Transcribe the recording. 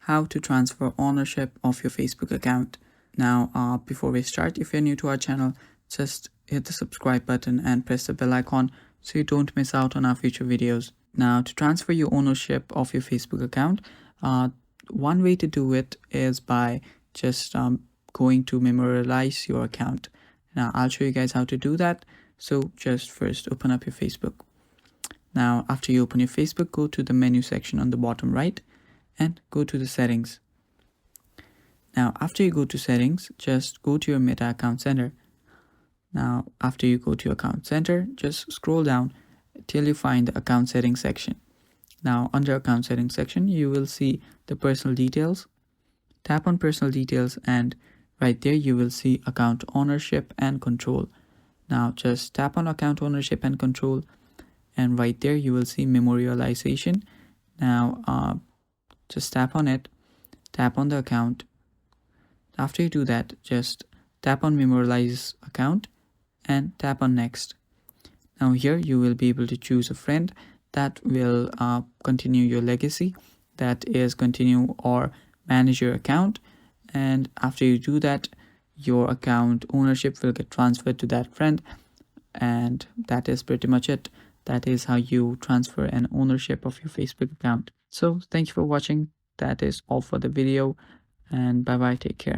how to transfer ownership of your Facebook account. Now, before we start, if you're new to our channel, just hit the subscribe button and press the bell icon so you don't miss out on our future videos. Now, to transfer your ownership of your Facebook account, one way to do it is by just going to memorialize your account. Now, I'll show you guys how to do that. So just first open up your Facebook. Now, after you open your Facebook, go to the menu section on the bottom right and go to the settings. Now, after you go to settings, just go to your Meta Account Center. Now, after you go to your account center, just scroll down till you find the account settings section. Now, under account settings section, you will see the personal details. Tap on personal details and right there you will see account ownership and control. Now, just tap on account ownership and control and right there you will see memorialization. Now, just tap on it, tap on the account. After you do that, just tap on memorialize account and tap on next. Now here you will be able to choose a friend that will continue your legacy, that is continue or manage your account, and after you do that, your account ownership will get transferred to that friend, and that is pretty much it. That is how you transfer an ownership of your Facebook account. So thank you for watching. That is all for the video, and bye bye, take care.